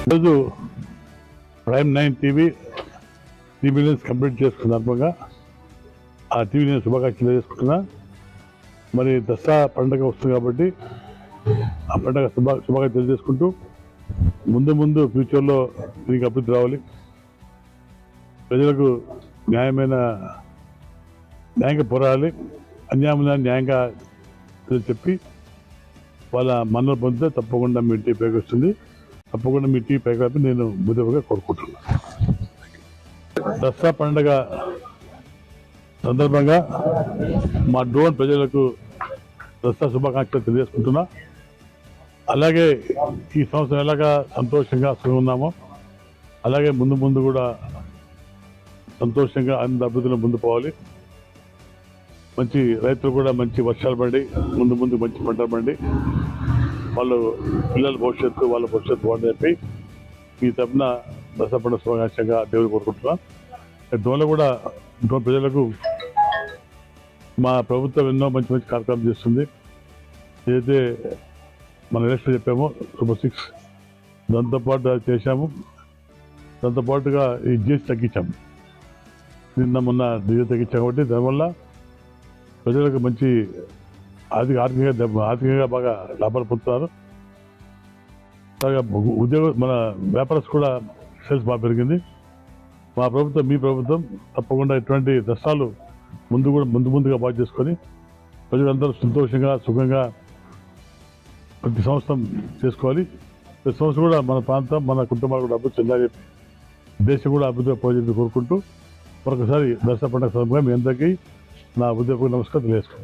ఈరోజు ప్రైమ్9 TV 3 millions complete చేసుకున్న సందర్భంగా ఆ టీవీ నేను శుభాకాంక్షలు చేసుకుంటున్నా. మరి దసరా పండుగ వస్తుంది కాబట్టి ఆ పండుగ శుభాకాంక్షలు తెలియజేసుకుంటూ ముందు ఫ్యూచర్లో దీనికి అభివృద్ధి రావాలి, ప్రజలకు న్యాయంగా పోరాడాలి, అన్యాయమైన న్యాయంగా చెప్పి వాళ్ళ మన్నలు పొందితే తప్పకుండా మీ టీవీ పైకి వస్తుంది. తప్పకుండా మీ టీవీ పైకి రాపి నేను బుద్ధిగా కోరుకుంటున్నాను. దసరా పండుగ సందర్భంగా మా డ్రోన్ ప్రజలకు దసరా శుభాకాంక్షలు తెలియజేసుకుంటున్నా. అలాగే ఈ సంవత్సరం ఎలాగా సంతోషంగా సుఖంగా ఉన్నామో అలాగే ముందు కూడా సంతోషంగా అన్ని అభివృద్ధిలో ముందు పోవాలి. మంచి రైతులు కూడా మంచి వర్షాలు పడి ముందు మంచి పంటలు పండి వాళ్ళు పిల్లల భవిష్యత్తు వాళ్ళ భవిష్యత్తు బాగుందని చెప్పి ఈ తరఫున దసరా పండుగ శుభాకాంక్షగా దేవుడు కోరుకుంటున్నాం. డ్రోన్లో కూడా డ్రోన్ ప్రజలకు మా ప్రభుత్వం ఎన్నో మంచి కార్యక్రమం చేస్తుంది. ఏదైతే మన ఎలక్షన్ చెప్పామో సూపర్ 6 దాంతోపాటు చేశాము. దాంతోపాటుగా ఈ జిఎస్టీ తగ్గించాము. నిన్న మొన్న డీజిల్ తగ్గించాం కాబట్టి దానివల్ల ప్రజలకు మంచి ఆర్థికంగా బాగా లాభాలు పొందుతున్నారు. అలాగే మన వ్యాపారస్ కూడా సేల్స్ బాగా పెరిగింది. మా ప్రభుత్వం మీ ప్రభుత్వం తప్పకుండా ఇటువంటి దసరాలు ముందుగా బాగా చేసుకొని ప్రజలందరూ సంతోషంగా సుఖంగా ప్రతి సంవత్సరం చేసుకోవాలి. ప్రతి సంవత్సరం కూడా మన ప్రాంతం మన కుటుంబాలు కూడా అభివృద్ధి చెందాలి, దేశం కూడా అభివృద్ధిగా పోయేది కోరుకుంటూ మరొకసారి దసరా పండుగ సందర్భంగా మీ అందరికీ నా ఉద్యోగ నమస్కారం తెలియజేసుకుంటాను.